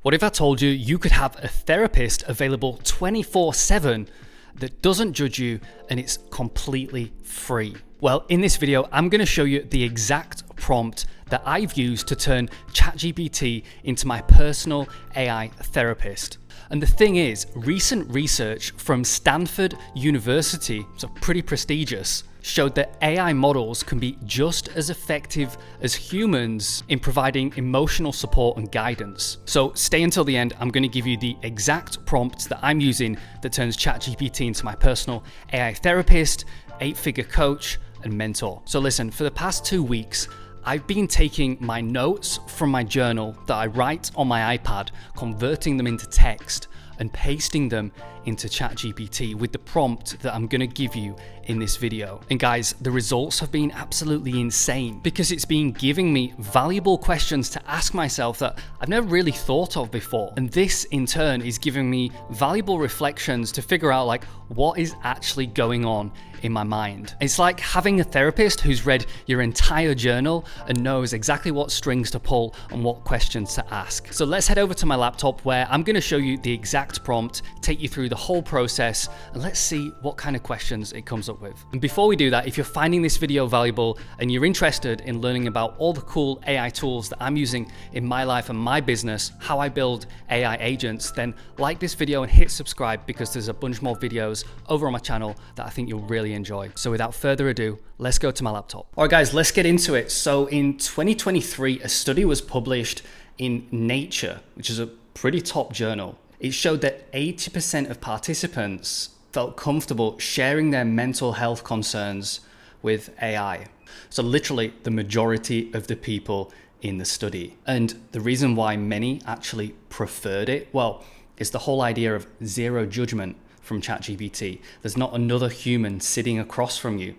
What if I told you you could have a therapist available 24/7 that doesn't judge you and it's completely free? Well, in this video, I'm going to show you the exact prompt that I've used to turn ChatGPT into my personal AI therapist. And the thing is, recent research from Stanford University, so pretty prestigious, showed that AI models can be just as effective as humans in providing emotional support and guidance. So stay until the end. I'm going to give you the exact prompt that I'm using that turns ChatGPT into my personal AI therapist, 8-figure coach, and mentor. So listen, for the past 2 weeks, I've been taking my notes from my journal that I write on my iPad, converting them into text, and pasting them into ChatGPT with the prompt that I'm going to give you in this video. And guys, the results have been absolutely insane because it's been giving me valuable questions to ask myself that I've never really thought of before. And this in turn is giving me valuable reflections to figure out like what is actually going on in my mind. It's like having a therapist who's read your entire journal and knows exactly what strings to pull and what questions to ask. So let's head over to my laptop where I'm going to show you the exact prompt, take you through the whole process, and let's see what kind of questions it comes up with. And before we do that, if you're finding this video valuable and you're interested in learning about all the cool AI tools that I'm using in my life and my business, how I build AI agents, then like this video and hit subscribe because there's a bunch more videos over on my channel that I think you'll really enjoy. So without further ado, let's go to my laptop. All right, guys, let's get into it. So in 2023, a study was published in Nature, which is a pretty top journal. It showed that 80% of participants felt comfortable sharing their mental health concerns with AI. So literally the majority of the people in the study. And the reason why many actually preferred it, well, is the whole idea of zero judgment from ChatGPT. There's not another human sitting across from you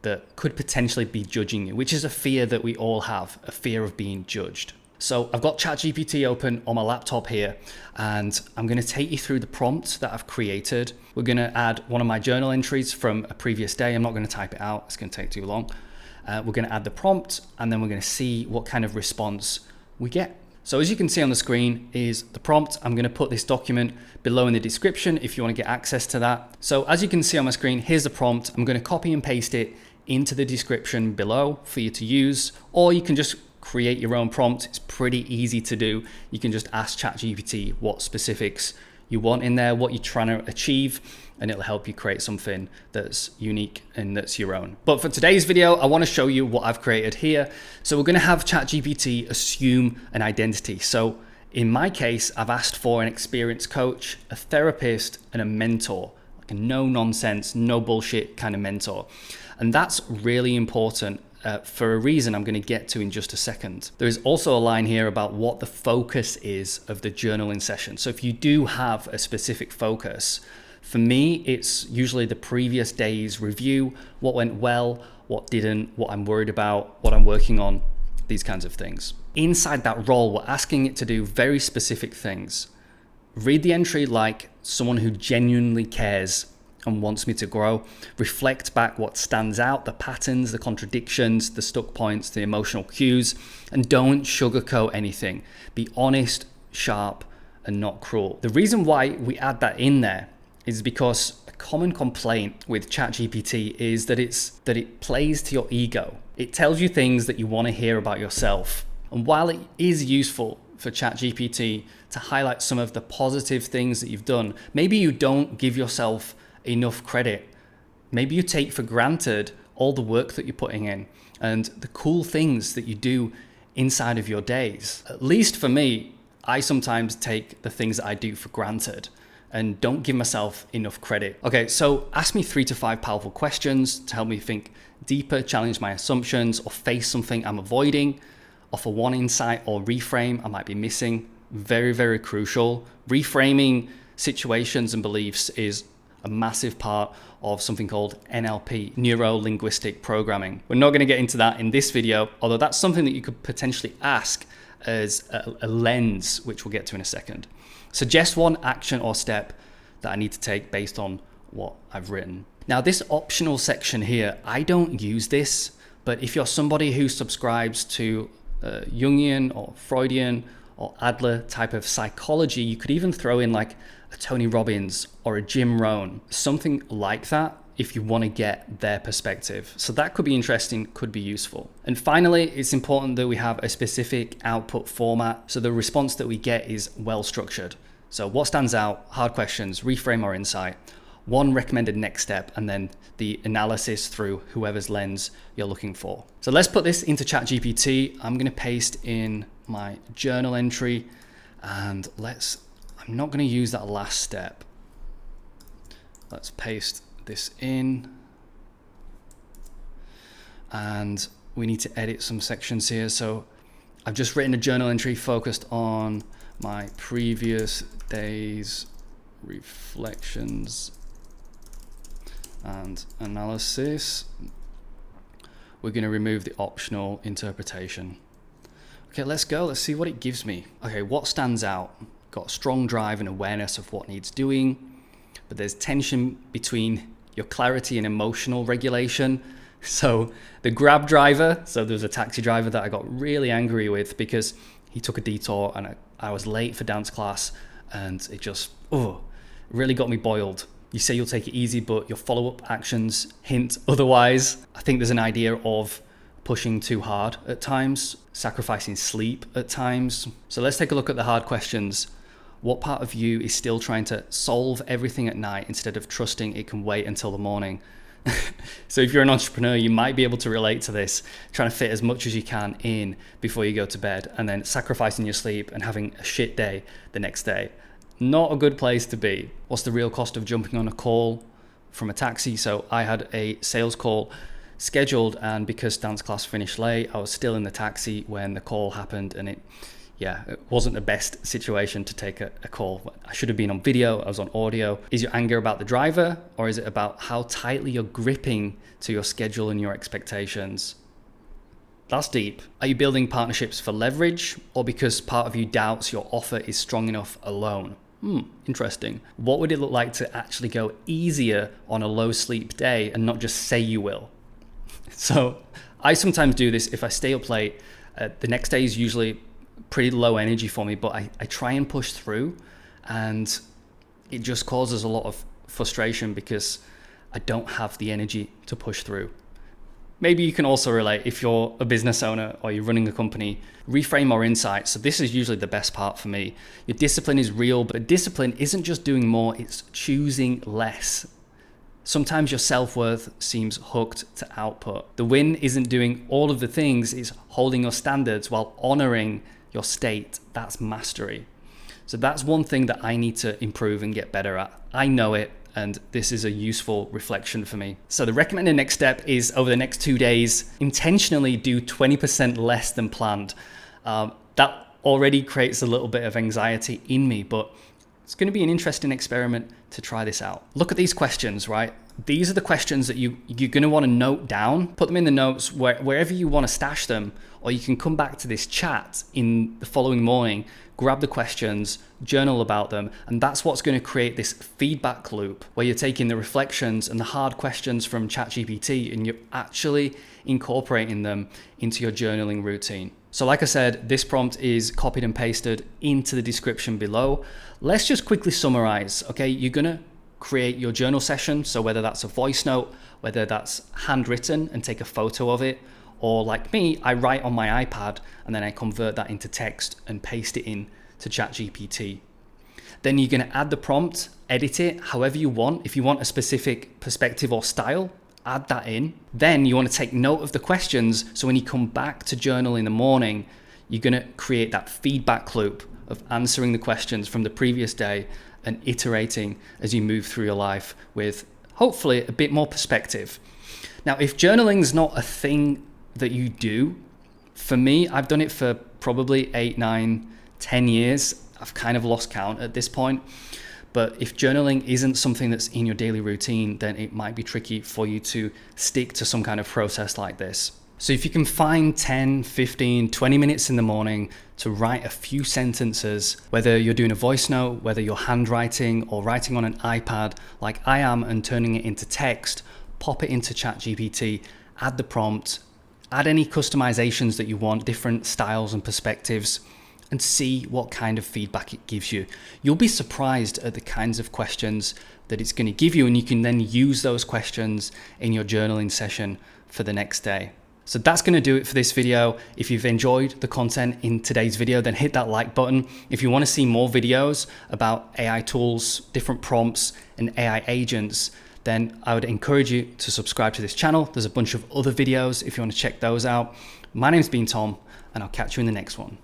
that could potentially be judging you, which is a fear that we all have, a fear of being judged. So I've got ChatGPT open on my laptop here, and I'm going to take you through the prompt that I've created. We're going to add one of my journal entries from a previous day. I'm not going to type it out. It's going to take too long. We're going to add the prompt, and then we're going to see what kind of response we get. So as you can see on the screen is the prompt. I'm going to put this document below in the description if you want to get access to that. So as you can see on my screen, here's the prompt. I'm going to copy and paste it into the description below for you to use, or you can just create your own prompt. It's pretty easy to do. You can just ask ChatGPT what specifics you want in there, what you're trying to achieve, and it'll help you create something that's unique and that's your own. But for today's video, I want to show you what I've created here. So we're going to have ChatGPT assume an identity. So in my case, I've asked for an experienced coach, a therapist, and a mentor, like a no nonsense, no bullshit kind of mentor. And that's really important for a reason I'm going to get to in just a second. There is also a line here about what the focus is of the journaling session. So if you do have a specific focus, for me, it's usually the previous day's review, what went well, what didn't, what I'm worried about, what I'm working on, these kinds of things. Inside that role, we're asking it to do very specific things. Read the entry like someone who genuinely cares and wants me to grow. Reflect back what stands out, the patterns, the contradictions, the stuck points, the emotional cues, and don't sugarcoat anything. Be honest, sharp, and not cruel. The reason why we add that in there is because a common complaint with ChatGPT is that it plays to your ego. It tells you things that you want to hear about yourself. And while it is useful for ChatGPT to highlight some of the positive things that you've done, maybe you don't give yourself enough credit. Maybe you take for granted all the work that you're putting in and the cool things that you do inside of your days. At least for me, I sometimes take the things that I do for granted and don't give myself enough credit. Okay, so ask me 3 to 5 powerful questions to help me think deeper, challenge my assumptions, or face something I'm avoiding, offer one insight or reframe I might be missing. Very, very crucial. Reframing situations and beliefs is a massive part of something called NLP, neuro-linguistic programming. We're not going to get into that in this video, although that's something that you could potentially ask as a lens, which we'll get to in a second. Suggest one action or step that I need to take based on what I've written. Now, this optional section here, I don't use this, but if you're somebody who subscribes to Jungian or Freudian or Adler type of psychology. You could even throw in like a Tony Robbins or a Jim Rohn, something like that, if you want to get their perspective. So that could be interesting, could be useful. And finally, it's important that we have a specific output format, so the response that we get is well structured. So what stands out, hard questions, reframe or insight, one recommended next step, and then the analysis through whoever's lens you're looking for. So let's put this into ChatGPT. I'm going to paste in my journal entry, and I'm not going to use that last step. Let's paste this in, and we need to edit some sections here. So I've just written a journal entry focused on my previous day's reflections and analysis. We're going to remove the optional interpretation. Okay, let's go. Let's see what it gives me. Okay, what stands out? Got strong drive and awareness of what needs doing, but there's tension between your clarity and emotional regulation. So the Grab driver, so there's a taxi driver that I got really angry with because he took a detour and I was late for dance class, and it just really got me boiled. You say you'll take it easy, but your follow-up actions hint otherwise. I think there's an idea of pushing too hard at times, sacrificing sleep at times. So let's take a look at the hard questions. What part of you is still trying to solve everything at night instead of trusting it can wait until the morning? So if you're an entrepreneur, you might be able to relate to this, trying to fit as much as you can in before you go to bed, and then sacrificing your sleep and having a shit day the next day. Not a good place to be. What's the real cost of jumping on a call from a taxi? So I had a sales call scheduled, and because dance class finished late, I was still in the taxi when the call happened, and it wasn't the best situation to take a call. I should have been on video, I was on audio. Is your anger about the driver, or is it about how tightly you're gripping to your schedule and your expectations? That's deep. Are you building partnerships for leverage, or because part of you doubts your offer is strong enough alone? Interesting. What would it look like to actually go easier on a low sleep day and not just say you will? So I sometimes do this if I stay up late. The next day is usually pretty low energy for me, but I try and push through, and it just causes a lot of frustration because I don't have the energy to push through. Maybe you can also relate if you're a business owner or you're running a company. Reframe or insight. So this is usually the best part for me. Your discipline is real, but discipline isn't just doing more, it's choosing less. Sometimes your self-worth seems hooked to output. The win isn't doing all of the things, it's holding your standards while honoring your state. That's mastery. So that's one thing that I need to improve and get better at. I know it, and this is a useful reflection for me. So the recommended next step is, over the next 2 days, intentionally do 20% less than planned. That already creates a little bit of anxiety in me, but it's going to be an interesting experiment to try this out. Look at these questions, right? These are the questions that you're going to want to note down, put them in the notes wherever you want to stash them, or you can come back to this chat in the following morning, grab the questions, journal about them, and that's what's going to create this feedback loop where you're taking the reflections and the hard questions from ChatGPT and you're actually incorporating them into your journaling routine. So like I said, this prompt is copied and pasted into the description below. Let's just quickly summarize, okay? You're going to create your journal session. So whether that's a voice note, whether that's handwritten and take a photo of it, or like me, I write on my iPad and then I convert that into text and paste it in to ChatGPT. Then you're going to add the prompt, edit it however you want. If you want a specific perspective or style, add that in. Then you want to take note of the questions. So when you come back to journal in the morning, you're going to create that feedback loop of answering the questions from the previous day and iterating as you move through your life with hopefully a bit more perspective. Now, if journaling is not a thing that you do, for me, I've done it for probably 8, 9, 10 years. I've kind of lost count at this point. But if journaling isn't something that's in your daily routine, then it might be tricky for you to stick to some kind of process like this. So if you can find 10, 15, 20 minutes in the morning to write a few sentences, whether you're doing a voice note, whether you're handwriting or writing on an iPad like I am and turning it into text, pop it into ChatGPT, add the prompt, add any customizations that you want, different styles and perspectives, and see what kind of feedback it gives you. You'll be surprised at the kinds of questions that it's going to give you, and you can then use those questions in your journaling session for the next day. So that's going to do it for this video. If you've enjoyed the content in today's video, then hit that like button. If you want to see more videos about AI tools, different prompts, and AI agents, then I would encourage you to subscribe to this channel. There's a bunch of other videos if you want to check those out. My name's been Tom, and I'll catch you in the next one.